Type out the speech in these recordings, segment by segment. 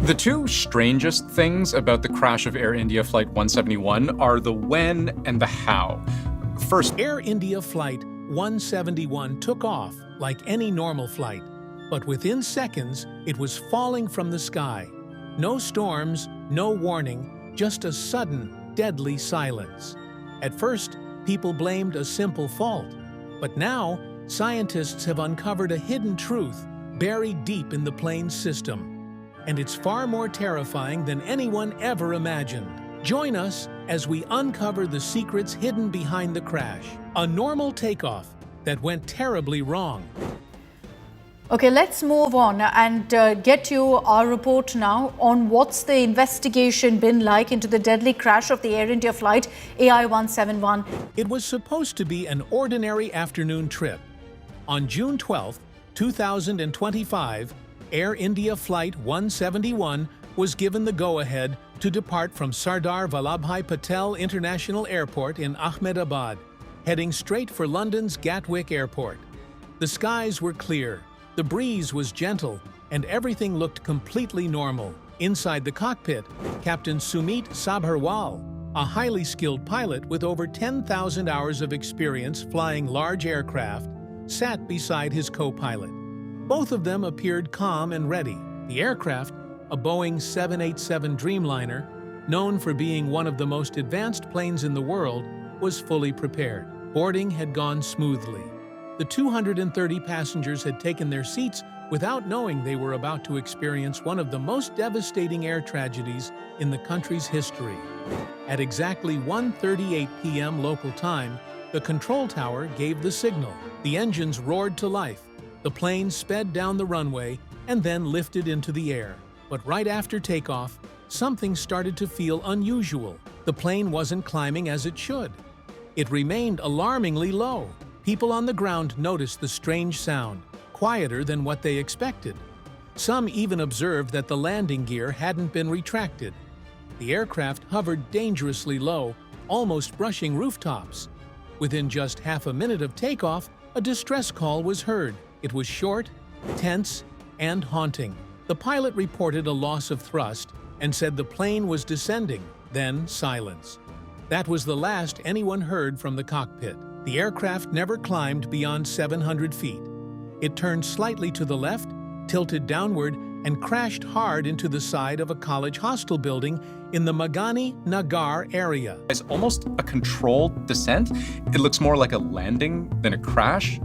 The two strangest things about the crash of Air India Flight 171 are the when and the how. First, Air India Flight 171 took off like any normal flight, but within seconds it was falling from the sky. No storms, no warning, just a sudden, deadly silence. At first, people blamed a simple fault, but now scientists have uncovered a hidden truth buried deep in the plane's system. And it's far more terrifying than anyone ever imagined. Join us as we uncover the secrets hidden behind the crash. A normal takeoff that went terribly wrong. Okay, let's move on and get you our report now on what's the investigation been like into the deadly crash of the Air India flight AI-171. It was supposed to be an ordinary afternoon trip. On June 12, 2025, Air India Flight 171 was given the go-ahead to depart from Sardar Vallabhbhai Patel International Airport in Ahmedabad, heading straight for London's Gatwick Airport. The skies were clear, the breeze was gentle, and everything looked completely normal. Inside the cockpit, Captain Sumit Sabharwal, a highly skilled pilot with over 10,000 hours of experience flying large aircraft, sat beside his co-pilot. Both of them appeared calm and ready. The aircraft, a Boeing 787 Dreamliner, known for being one of the most advanced planes in the world, was fully prepared. Boarding had gone smoothly. The 230 passengers had taken their seats without knowing they were about to experience one of the most devastating air tragedies in the country's history. At exactly 1:38 p.m. local time, the control tower gave the signal. The engines roared to life. The plane sped down the runway and then lifted into the air. But right after takeoff, something started to feel unusual. The plane wasn't climbing as it should. It remained alarmingly low. People on the ground noticed the strange sound, quieter than what they expected. Some even observed that the landing gear hadn't been retracted. The aircraft hovered dangerously low, almost brushing rooftops. Within just half a minute of takeoff, a distress call was heard. It was short, tense, and haunting. The pilot reported a loss of thrust and said the plane was descending, then silence. That was the last anyone heard from the cockpit. The aircraft never climbed beyond 700 feet. It turned slightly to the left, tilted downward, and crashed hard into the side of a college hostel building in the Magani Nagar area. it's almost a controlled descent. It looks more like a landing than a crash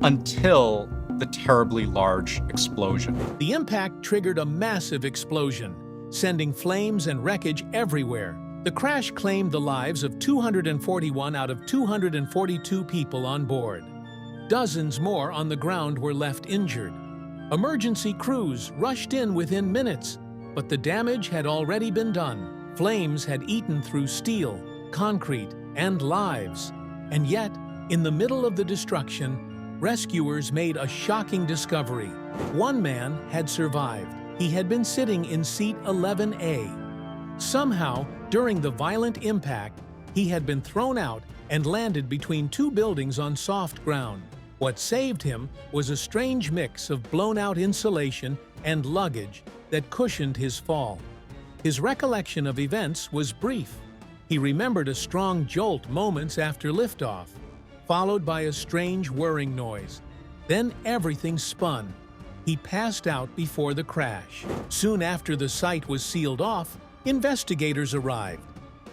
until the terribly large explosion. The impact triggered a massive explosion, sending flames and wreckage everywhere. The crash claimed the lives of 241 out of 242 people on board. Dozens more on the ground were left injured. Emergency crews rushed in within minutes, but the damage had already been done. Flames had eaten through steel, concrete, and lives. And yet, in the middle of the destruction, rescuers made a shocking discovery. One man had survived. He had been sitting in seat 11A. Somehow, during the violent impact, he had been thrown out and landed between two buildings on soft ground. What saved him was a strange mix of blown-out insulation and luggage that cushioned his fall. His recollection of events was brief. He remembered a strong jolt moments after liftoff, followed by a strange whirring noise. Then everything spun. He passed out before the crash. Soon after the site was sealed off, investigators arrived.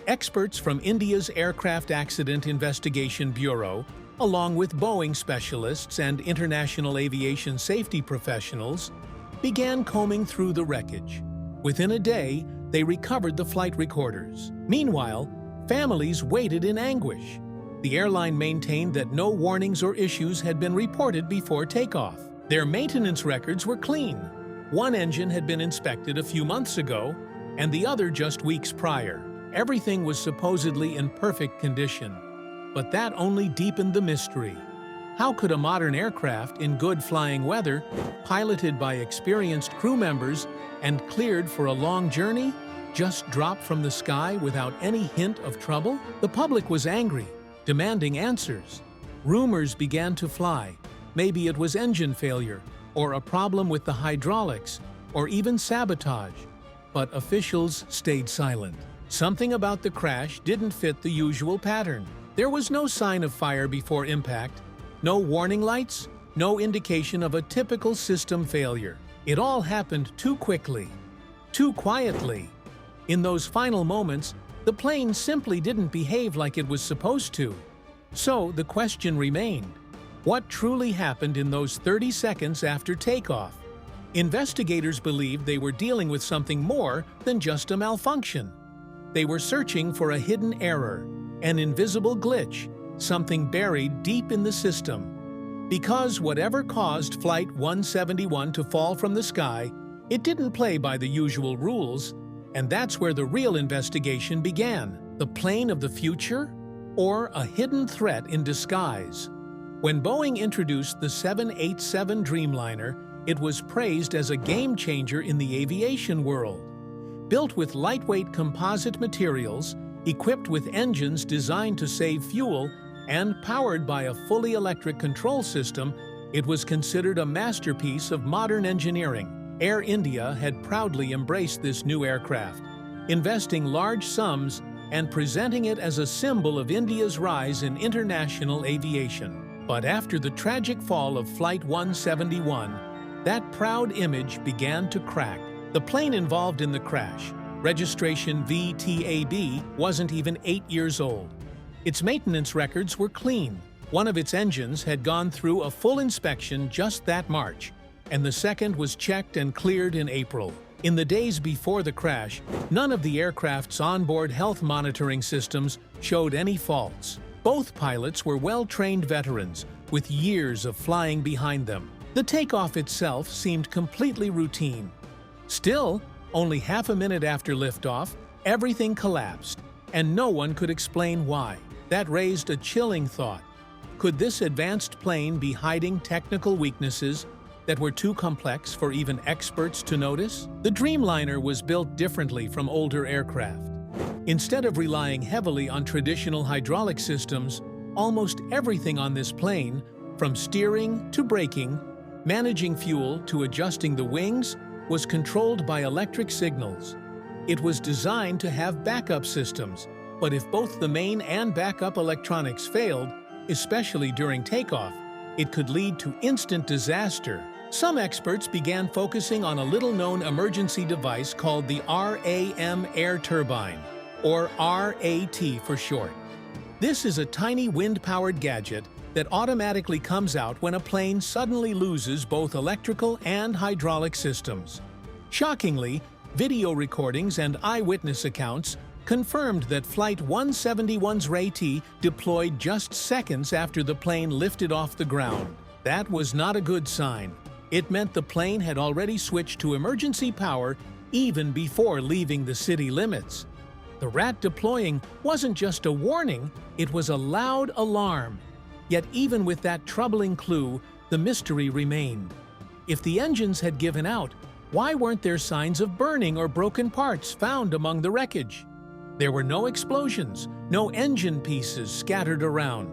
Experts from India's Aircraft Accident Investigation Bureau, along with Boeing specialists and international aviation safety professionals, began combing through the wreckage. Within a day, they recovered the flight recorders. Meanwhile, families waited in anguish. The airline maintained that no warnings or issues had been reported before takeoff. Their maintenance records were clean. One engine had been inspected a few months ago, and the other just weeks prior. Everything was supposedly in perfect condition. But that only deepened the mystery. How could a modern aircraft in good flying weather, piloted by experienced crew members and cleared for a long journey, just drop from the sky without any hint of trouble? The public was angry, demanding answers. Rumors began to fly. Maybe it was engine failure, or a problem with the hydraulics, or even sabotage. but officials stayed silent. Something about the crash didn't fit the usual pattern. There was no sign of fire before impact, no warning lights, no indication of a typical system failure. It all happened too quickly, too quietly. In those final moments, the plane simply didn't behave like it was supposed to. So the question remained, what truly happened in those 30 seconds after takeoff? Investigators believed they were dealing with something more than just a malfunction. They were searching for a hidden error, an invisible glitch, something buried deep in the system. Because whatever caused Flight 171 to fall from the sky, it didn't play by the usual rules, and that's where the real investigation began. The plane of the future? Or a hidden threat in disguise? When Boeing introduced the 787 Dreamliner, it was praised as a game-changer in the aviation world. Built with lightweight composite materials, equipped with engines designed to save fuel, and powered by a fully electric control system, it was considered a masterpiece of modern engineering. Air India had proudly embraced this new aircraft, investing large sums and presenting it as a symbol of India's rise in international aviation. But after the tragic fall of Flight 171, that proud image began to crack. The plane involved in the crash, registration VTAB, wasn't even 8 years old. Its maintenance records were clean. One of its engines had gone through a full inspection just that March, and the second was checked and cleared in April. In the days before the crash, none of the aircraft's onboard health monitoring systems showed any faults. Both pilots were well-trained veterans, with years of flying behind them. The takeoff itself seemed completely routine. Still, only half a minute after liftoff, everything collapsed, and no one could explain why. That raised a chilling thought. Could this advanced plane be hiding technical weaknesses that were too complex for even experts to notice? The Dreamliner was built differently from older aircraft. Instead of relying heavily on traditional hydraulic systems, almost everything on this plane, from steering to braking, managing fuel to adjusting the wings, was controlled by electric signals. It was designed to have backup systems, but if both the main and backup electronics failed, especially during takeoff, it could lead to instant disaster. Some experts began focusing on a little-known emergency device called the RAM air turbine, or RAT for short. This is a tiny wind-powered gadget that automatically comes out when a plane suddenly loses both electrical and hydraulic systems. Shockingly, video recordings and eyewitness accounts confirmed that Flight 171's RAT deployed just seconds after the plane lifted off the ground. That was not a good sign. It meant the plane had already switched to emergency power even before leaving the city limits. The RAT deploying wasn't just a warning, it was a loud alarm. Yet even with that troubling clue, the mystery remained. If the engines had given out, why weren't there signs of burning or broken parts found among the wreckage? There were no explosions, no engine pieces scattered around.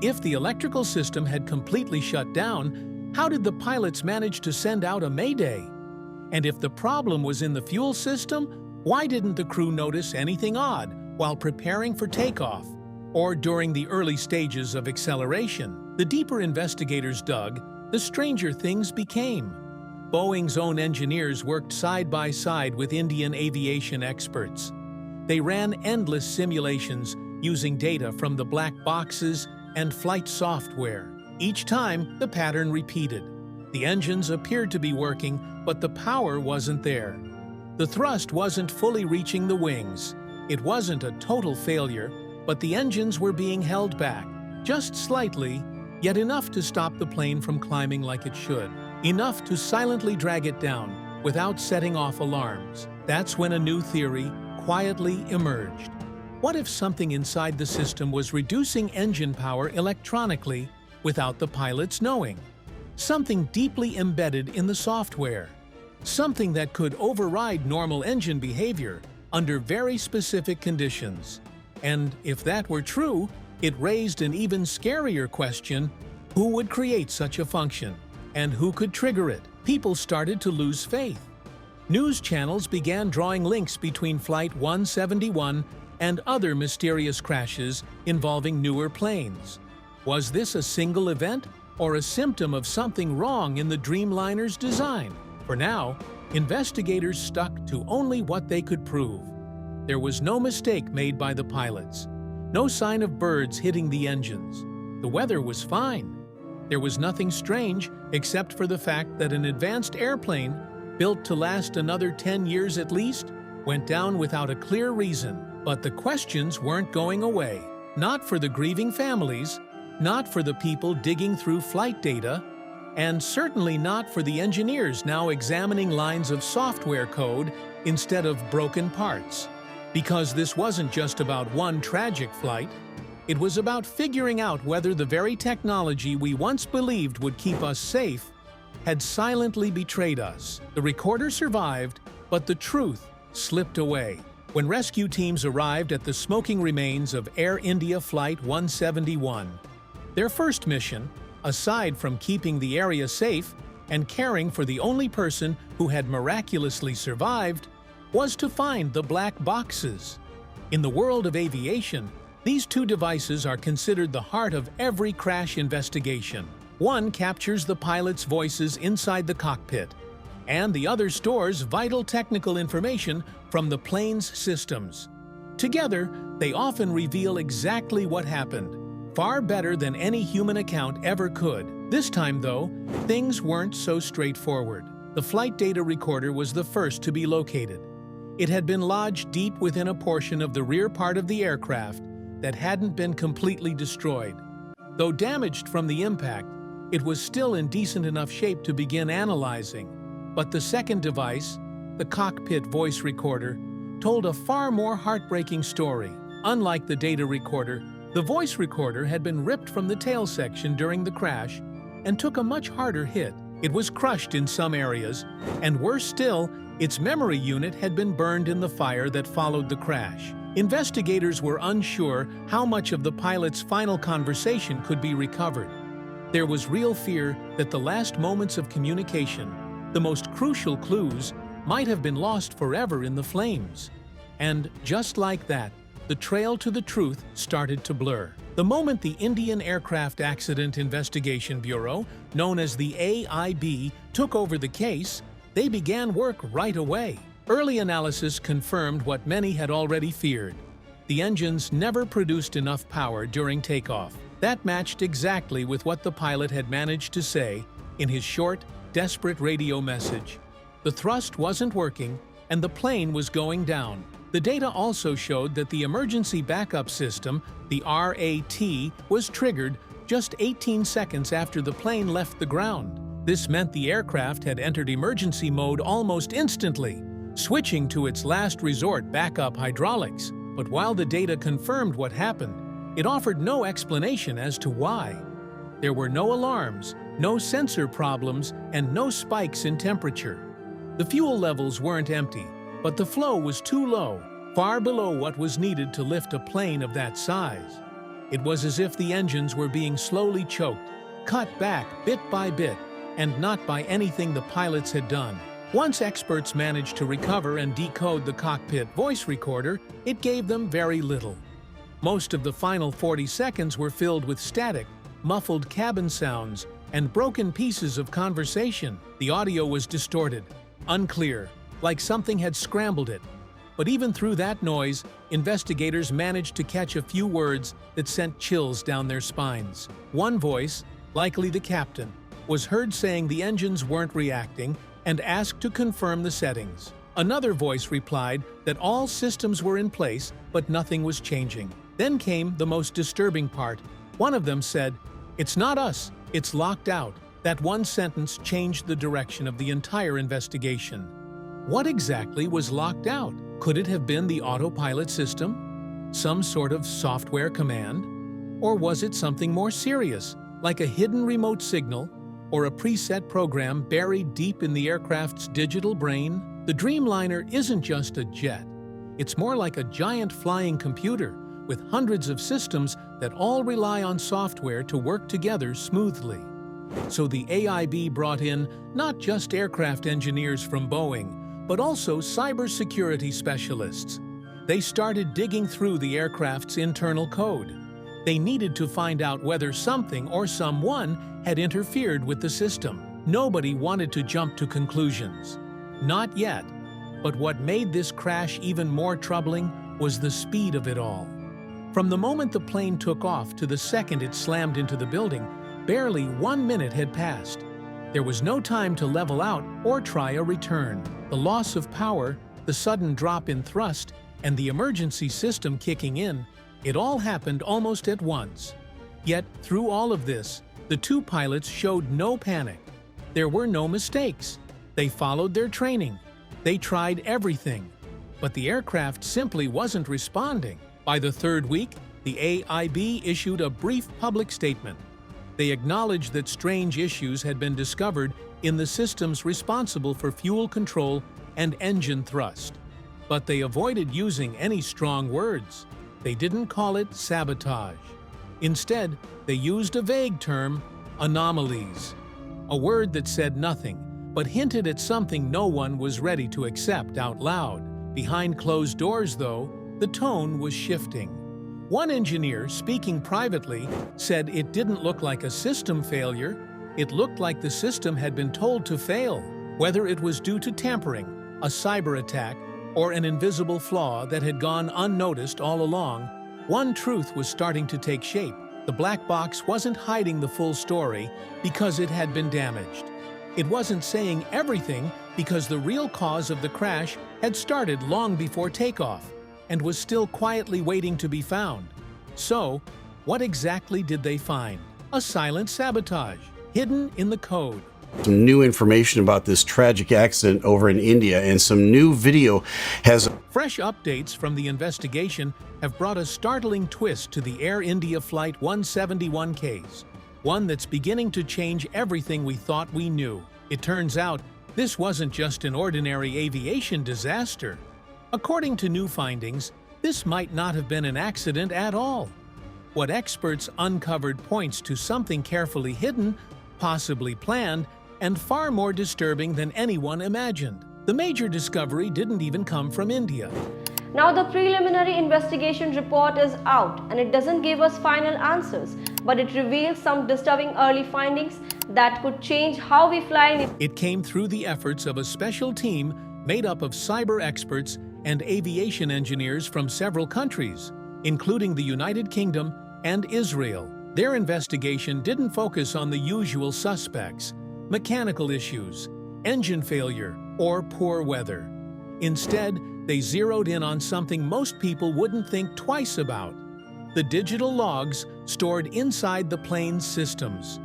If the electrical system had completely shut down, how did the pilots manage to send out a mayday? And if the problem was in the fuel system, why didn't the crew notice anything odd while preparing for takeoff or during the early stages of acceleration? The deeper investigators dug, the stranger things became. Boeing's own engineers worked side by side with Indian aviation experts. They ran endless simulations using data from the black boxes and flight software. Each time, the pattern repeated. The engines appeared to be working, but the power wasn't there. The thrust wasn't fully reaching the wings. It wasn't a total failure, but the engines were being held back, just slightly, yet enough to stop the plane from climbing like it should. Enough to silently drag it down without setting off alarms. That's when a new theory quietly emerged. What if something inside the system was reducing engine power electronically without the pilots knowing? Something deeply embedded in the software. Something that could override normal engine behavior under very specific conditions. And if that were true, it raised an even scarier question: who would create such a function? And who could trigger it? People started to lose faith. News channels began drawing links between Flight 171 and other mysterious crashes involving newer planes. Was this a single event or a symptom of something wrong in the Dreamliner's design? For now, investigators stuck to only what they could prove. There was no mistake made by the pilots. No sign of birds hitting the engines. The weather was fine. There was nothing strange except for the fact that an advanced airplane, built to last another 10 years at least, went down without a clear reason. But the questions weren't going away. Not for the grieving families, not for the people digging through flight data, and certainly not for the engineers now examining lines of software code instead of broken parts. Because this wasn't just about one tragic flight, it was about figuring out whether the very technology we once believed would keep us safe had silently betrayed us. The recorder survived, but the truth slipped away. When rescue teams arrived at the smoking remains of Air India Flight 171, their first mission, aside from keeping the area safe and caring for the only person who had miraculously survived, was to find the black boxes. In the world of aviation, these two devices are considered the heart of every crash investigation. One captures the pilot's voices inside the cockpit, and the other stores vital technical information from the plane's systems. Together, they often reveal exactly what happened, far better than any human account ever could. This time, though, things weren't so straightforward. The flight data recorder was the first to be located. It had been lodged deep within a portion of the rear part of the aircraft that hadn't been completely destroyed. Though damaged from the impact, it was still in decent enough shape to begin analyzing. But the second device, the cockpit voice recorder, told a far more heartbreaking story. Unlike the data recorder, the voice recorder had been ripped from the tail section during the crash and took a much harder hit. It was crushed in some areas, and worse still, its memory unit had been burned in the fire that followed the crash. Investigators were unsure how much of the pilot's final conversation could be recovered. There was real fear that the last moments of communication, the most crucial clues, might have been lost forever in the flames. And just like that, the trail to the truth started to blur. The moment the Indian Aircraft Accident Investigation Bureau, known as the AIB, took over the case, they began work right away. Early analysis confirmed what many had already feared. The engines never produced enough power during takeoff. That matched exactly with what the pilot had managed to say in his short, desperate radio message. The thrust wasn't working, and the plane was going down. The data also showed that the emergency backup system, the RAT, was triggered just 18 seconds after the plane left the ground. This meant the aircraft had entered emergency mode almost instantly, switching to its last resort backup hydraulics. But while the data confirmed what happened, it offered no explanation as to why. There were no alarms, no sensor problems, and no spikes in temperature. The fuel levels weren't empty, but the flow was too low, far below what was needed to lift a plane of that size. It was as if the engines were being slowly choked, cut back bit by bit, and not by anything the pilots had done. Once experts managed to recover and decode the cockpit voice recorder, it gave them very little. Most of the final 40 seconds were filled with static, muffled cabin sounds, and broken pieces of conversation. The audio was distorted, unclear, like something had scrambled it. But even through that noise, investigators managed to catch a few words that sent chills down their spines. One voice, likely the captain, was heard saying the engines weren't reacting and asked to confirm the settings. Another voice replied that all systems were in place, but nothing was changing. Then came the most disturbing part. One of them said, "It's not us, it's locked out." That one sentence changed the direction of the entire investigation. What exactly was locked out? Could it have been the autopilot system? Some sort of software command? Or was it something more serious, like a hidden remote signal or a preset program buried deep in the aircraft's digital brain? The Dreamliner isn't just a jet. It's more like a giant flying computer with hundreds of systems that all rely on software to work together smoothly. So the AIB brought in not just aircraft engineers from Boeing, but also cybersecurity specialists. They started digging through the aircraft's internal code. They needed to find out whether something or someone had interfered with the system. Nobody wanted to jump to conclusions. Not yet. But what made this crash even more troubling was the speed of it all. From the moment the plane took off to the second it slammed into the building, barely 1 minute had passed. There was no time to level out or try a return. The loss of power, the sudden drop in thrust, and the emergency system kicking in, it all happened almost at once. Yet, through all of this, the two pilots showed no panic. There were no mistakes. They followed their training. They tried everything. But the aircraft simply wasn't responding. By the third week, the AIB issued a brief public statement. They acknowledged that strange issues had been discovered in the systems responsible for fuel control and engine thrust. But they avoided using any strong words. They didn't call it sabotage. Instead, they used a vague term, anomalies, a word that said nothing, but hinted at something no one was ready to accept out loud. Behind closed doors, though, the tone was shifting. One engineer, speaking privately, said it didn't look like a system failure. It looked like the system had been told to fail, whether it was due to tampering, a cyber attack, or an invisible flaw that had gone unnoticed all along. One truth was starting to take shape. The black box wasn't hiding the full story because it had been damaged. It wasn't saying everything because the real cause of the crash had started long before takeoff and was still quietly waiting to be found. So, what exactly did they find? A silent sabotage, hidden in the code. Some new information about this tragic accident over in India, and some new video has... Fresh updates from the investigation have brought a startling twist to the Air India Flight 171 case, one that's beginning to change everything we thought we knew. It turns out, this wasn't just an ordinary aviation disaster. According to new findings, this might not have been an accident at all. What experts uncovered points to something carefully hidden, possibly planned, and far more disturbing than anyone imagined. The major discovery didn't even come from India. Now the preliminary investigation report is out, and it doesn't give us final answers, but it reveals some disturbing early findings that could change how we fly. It came through the efforts of a special team made up of cyber experts and aviation engineers from several countries, including the United Kingdom and Israel. Their investigation didn't focus on the usual suspects, mechanical issues, engine failure, or poor weather. Instead, they zeroed in on something most people wouldn't think twice about: the digital logs stored inside the plane's systems.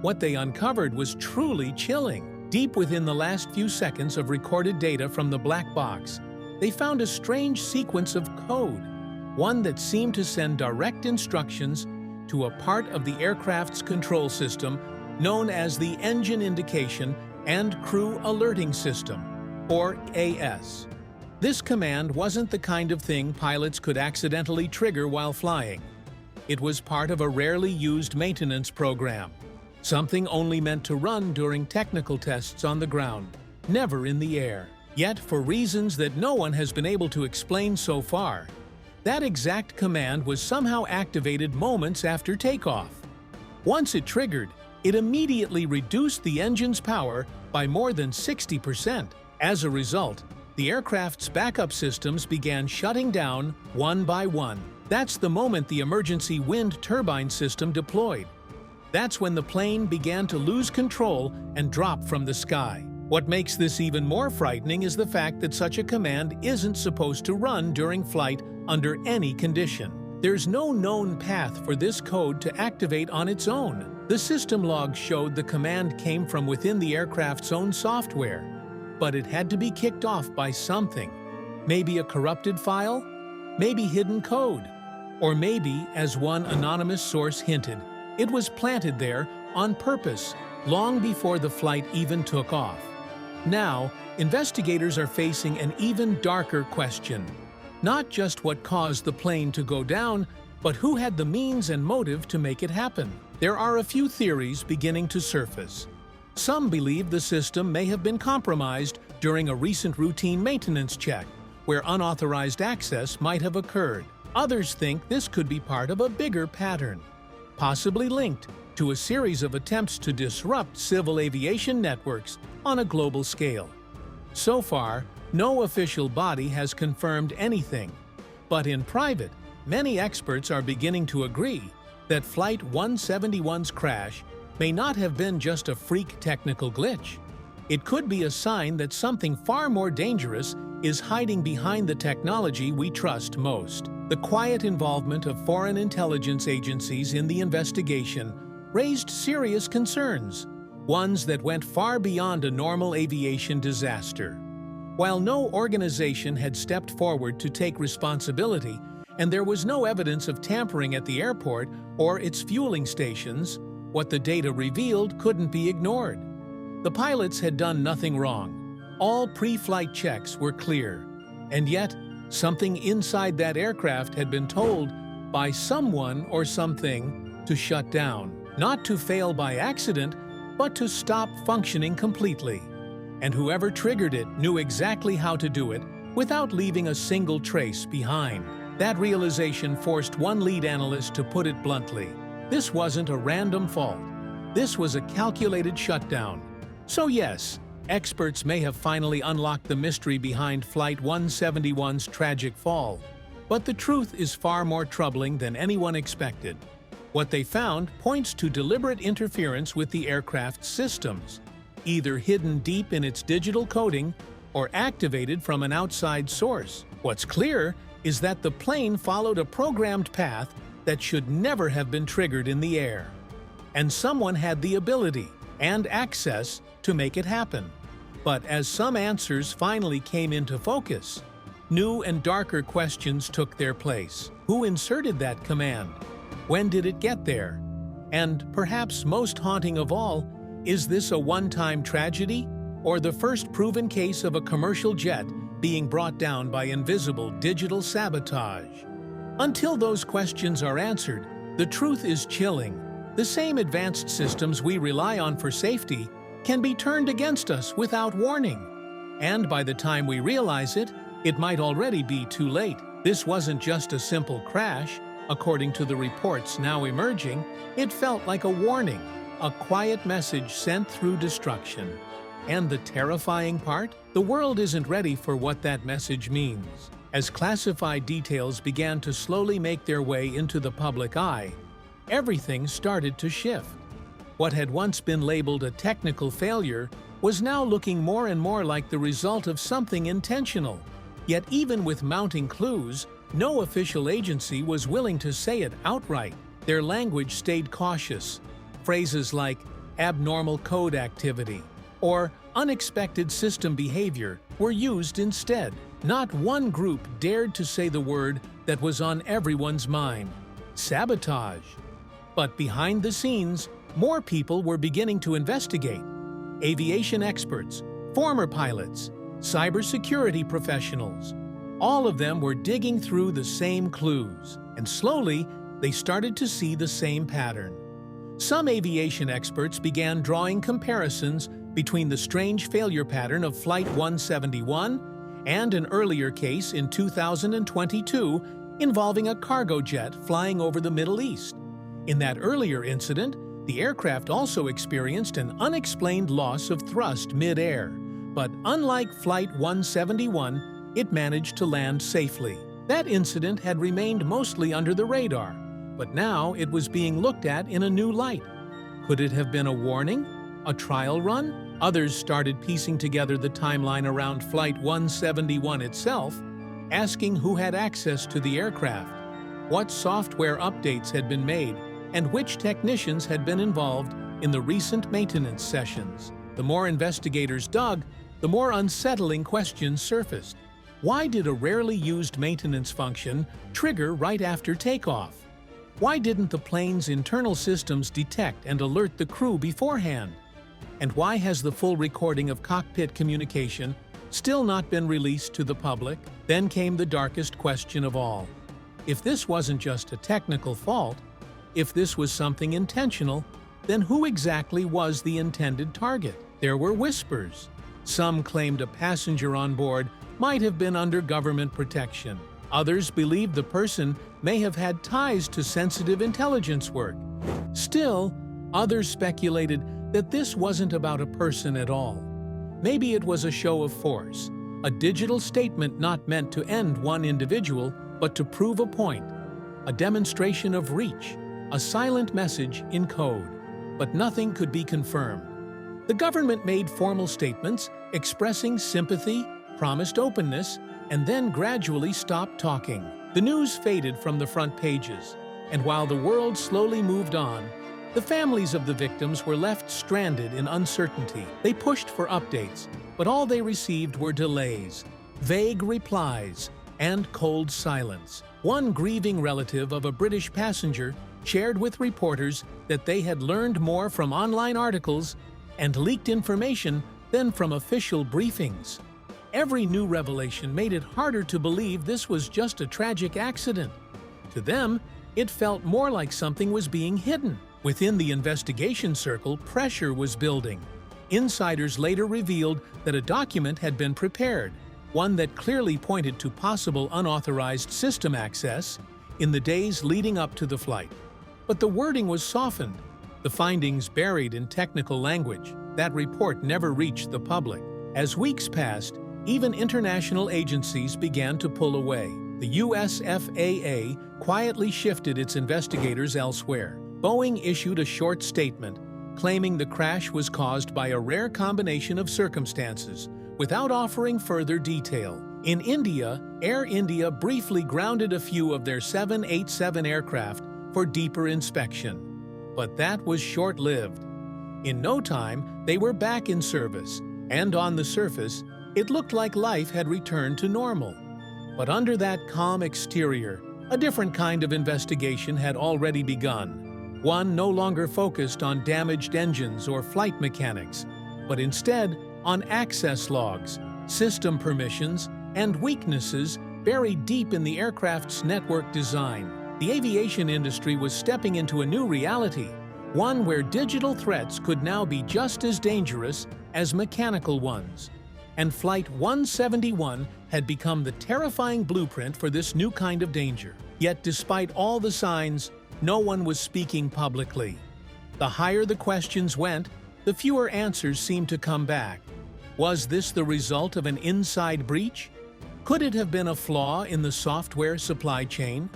What they uncovered was truly chilling. Deep within the last few seconds of recorded data from the black box, they found a strange sequence of code, one that seemed to send direct instructions to a part of the aircraft's control system known as the Engine Indication and Crew Alerting System, or AS. This command wasn't the kind of thing pilots could accidentally trigger while flying. It was part of a rarely used maintenance program, something only meant to run during technical tests on the ground, never in the air. Yet, for reasons that no one has been able to explain so far, that exact command was somehow activated moments after takeoff. Once it triggered, it immediately reduced the engine's power by more than 60%. As a result, the aircraft's backup systems began shutting down one by one. That's the moment the emergency wind turbine system deployed. That's when the plane began to lose control and drop from the sky. What makes this even more frightening is the fact that such a command isn't supposed to run during flight under any condition. There's no known path for this code to activate on its own. The system logs showed the command came from within the aircraft's own software, but it had to be kicked off by something. Maybe a corrupted file, maybe hidden code, or maybe, as one anonymous source hinted, it was planted there on purpose long before the flight even took off. Now, investigators are facing an even darker question. Not just what caused the plane to go down, but who had the means and motive to make it happen. There are a few theories beginning to surface. Some believe the system may have been compromised during a recent routine maintenance check, where unauthorized access might have occurred. Others think this could be part of a bigger pattern, possibly linked to a series of attempts to disrupt civil aviation networks on a global scale. So far, no official body has confirmed anything, but in private, many experts are beginning to agree that Flight 171's crash may not have been just a freak technical glitch. It could be a sign that something far more dangerous is hiding behind the technology we trust most. The quiet involvement of foreign intelligence agencies in the investigation raised serious concerns, ones that went far beyond a normal aviation disaster. While no organization had stepped forward to take responsibility, and there was no evidence of tampering at the airport or its fueling stations, what the data revealed couldn't be ignored. The pilots had done nothing wrong. All pre-flight checks were clear. And yet, something inside that aircraft had been told by someone or something to shut down, not to fail by accident, but to stop functioning completely. And whoever triggered it knew exactly how to do it without leaving a single trace behind. That realization forced one lead analyst to put it bluntly. This wasn't a random fault. This was a calculated shutdown. So yes, experts may have finally unlocked the mystery behind Flight 171's tragic fall. But the truth is far more troubling than anyone expected. What they found points to deliberate interference with the aircraft's systems, either hidden deep in its digital coding or activated from an outside source. What's clear is that the plane followed a programmed path that should never have been triggered in the air. And someone had the ability and access to make it happen. But as some answers finally came into focus, new and darker questions took their place. Who inserted that command? When did it get there? And perhaps most haunting of all, is this a one-time tragedy or the first proven case of a commercial jet being brought down by invisible digital sabotage? Until those questions are answered, the truth is chilling. The same advanced systems we rely on for safety can be turned against us without warning. And by the time we realize it, it might already be too late. This wasn't just a simple crash. According to the reports now emerging, it felt like a warning, a quiet message sent through destruction. And the terrifying part? The world isn't ready for what that message means. As classified details began to slowly make their way into the public eye, everything started to shift. What had once been labeled a technical failure was now looking more and more like the result of something intentional. Yet even with mounting clues, no official agency was willing to say it outright. Their language stayed cautious. Phrases like abnormal code activity or unexpected system behavior were used instead. Not one group dared to say the word that was on everyone's mind: sabotage. But behind the scenes, more people were beginning to investigate. Aviation experts, former pilots, cybersecurity professionals. All of them were digging through the same clues, and slowly they started to see the same pattern. Some aviation experts began drawing comparisons between the strange failure pattern of Flight 171 and an earlier case in 2022 involving a cargo jet flying over the Middle East. In that earlier incident, the aircraft also experienced an unexplained loss of thrust mid-air, but unlike Flight 171, it managed to land safely. That incident had remained mostly under the radar, but now it was being looked at in a new light. Could it have been a warning? A trial run? Others started piecing together the timeline around Flight 171 itself, asking who had access to the aircraft, what software updates had been made, and which technicians had been involved in the recent maintenance sessions. The more investigators dug, the more unsettling questions surfaced. Why did a rarely used maintenance function trigger right after takeoff? Why didn't the plane's internal systems detect and alert the crew beforehand? And why has the full recording of cockpit communication still not been released to the public? Then came the darkest question of all. If this wasn't just a technical fault, if this was something intentional, then who exactly was the intended target? There were whispers. Some claimed a passenger on board might have been under government protection. Others believed the person may have had ties to sensitive intelligence work. Still, others speculated that this wasn't about a person at all. Maybe it was a show of force, a digital statement not meant to end one individual, but to prove a point, a demonstration of reach, a silent message in code. But nothing could be confirmed. The government made formal statements expressing sympathy, promised openness, and then gradually stopped talking. The news faded from the front pages, and while the world slowly moved on, the families of the victims were left stranded in uncertainty. They pushed for updates, but all they received were delays, vague replies, and cold silence. One grieving relative of a British passenger shared with reporters that they had learned more from online articles and leaked information than from official briefings. Every new revelation made it harder to believe this was just a tragic accident. To them, it felt more like something was being hidden. Within the investigation circle, pressure was building. Insiders later revealed that a document had been prepared, one that clearly pointed to possible unauthorized system access in the days leading up to the flight. But the wording was softened, the findings buried in technical language. That report never reached the public. As weeks passed, even international agencies began to pull away. The US FAA quietly shifted its investigators elsewhere. Boeing issued a short statement claiming the crash was caused by a rare combination of circumstances, without offering further detail. In India, Air India briefly grounded a few of their 787 aircraft for deeper inspection. But that was short-lived. In no time, they were back in service, and on the surface, it looked like life had returned to normal. But under that calm exterior, a different kind of investigation had already begun. One no longer focused on damaged engines or flight mechanics, but instead on access logs, system permissions, and weaknesses buried deep in the aircraft's network design. The aviation industry was stepping into a new reality, one where digital threats could now be just as dangerous as mechanical ones. And Flight 171 had become the terrifying blueprint for this new kind of danger. Yet despite all the signs, no one was speaking publicly. The higher the questions went, the fewer answers seemed to come back. Was this the result of an inside breach? Could it have been a flaw in the software supply chain?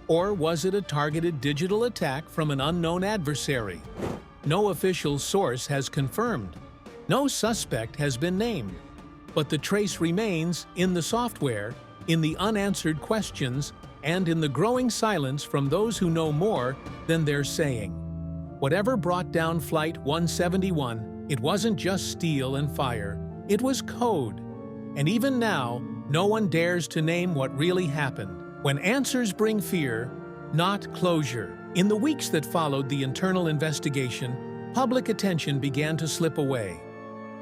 Or was it a targeted digital attack from an unknown adversary? No official source has confirmed. No suspect has been named. But the trace remains in the software, in the unanswered questions, and in the growing silence from those who know more than they're saying. Whatever brought down Flight 171, it wasn't just steel and fire, it was code. And even now, no one dares to name what really happened. When answers bring fear, not closure. In the weeks that followed the internal investigation, public attention began to slip away.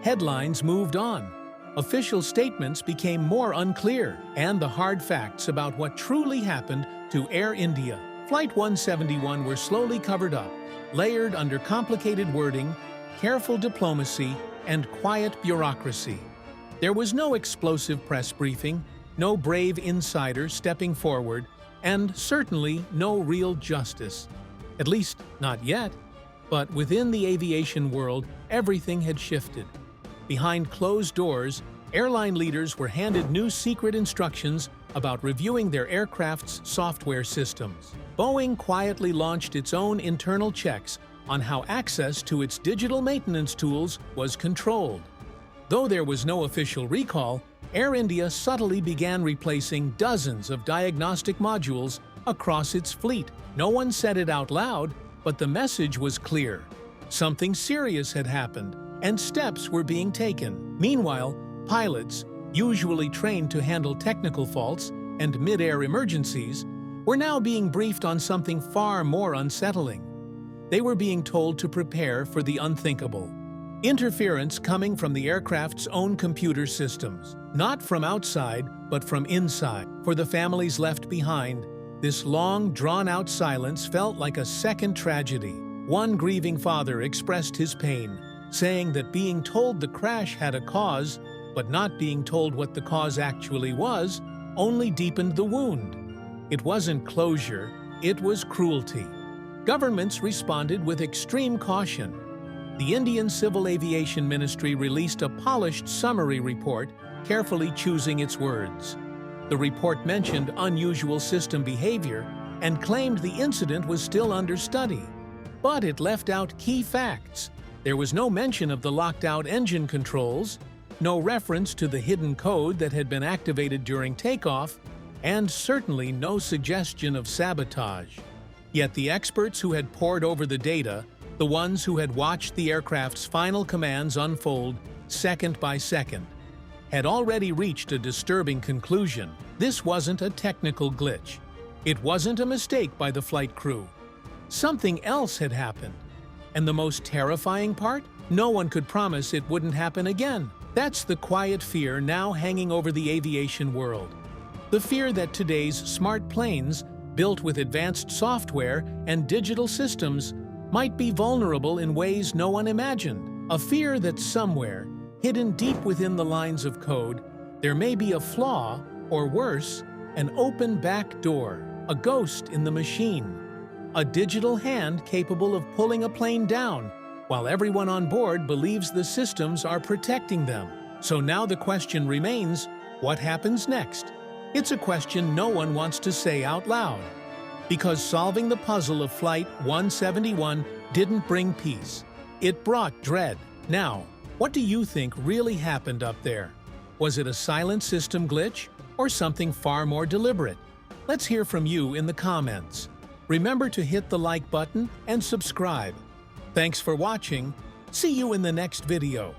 Headlines moved on. Official statements became more unclear, and the hard facts about what truly happened to Air India, Flight 171 were slowly covered up, layered under complicated wording, careful diplomacy, and quiet bureaucracy. There was no explosive press briefing, no brave insider stepping forward, and certainly no real justice. At least, not yet. But within the aviation world, everything had shifted. Behind closed doors, airline leaders were handed new secret instructions about reviewing their aircraft's software systems. Boeing quietly launched its own internal checks on how access to its digital maintenance tools was controlled. Though there was no official recall, Air India subtly began replacing dozens of diagnostic modules across its fleet. No one said it out loud, but the message was clear. Something serious had happened, and steps were being taken. Meanwhile, pilots, usually trained to handle technical faults and mid-air emergencies, were now being briefed on something far more unsettling. They were being told to prepare for the unthinkable. Interference coming from the aircraft's own computer systems, not from outside, but from inside. For the families left behind, this long, drawn-out silence felt like a second tragedy. One grieving father expressed his pain. saying that being told the crash had a cause, but not being told what the cause actually was, only deepened the wound. It wasn't closure, it was cruelty. Governments responded with extreme caution. The Indian Civil Aviation Ministry released a polished summary report, carefully choosing its words. The report mentioned unusual system behavior and claimed the incident was still under study. But it left out key facts. There was no mention of the locked-out engine controls, no reference to the hidden code that had been activated during takeoff, and certainly no suggestion of sabotage. Yet the experts who had pored over the data, the ones who had watched the aircraft's final commands unfold second by second, had already reached a disturbing conclusion. This wasn't a technical glitch. It wasn't a mistake by the flight crew. Something else had happened. And the most terrifying part? No one could promise it wouldn't happen again. That's the quiet fear now hanging over the aviation world. The fear that today's smart planes, built with advanced software and digital systems, might be vulnerable in ways no one imagined. A fear that somewhere, hidden deep within the lines of code, there may be a flaw, or worse, an open back door, a ghost in the machine, a digital hand capable of pulling a plane down, while everyone on board believes the systems are protecting them. So now the question remains, what happens next? It's a question no one wants to say out loud. Because solving the puzzle of Flight 171 didn't bring peace. It brought dread. Now, what do you think really happened up there? Was it a silent system glitch or something far more deliberate? Let's hear from you in the comments. Remember to hit the like button and subscribe. Thanks for watching. See you in the next video.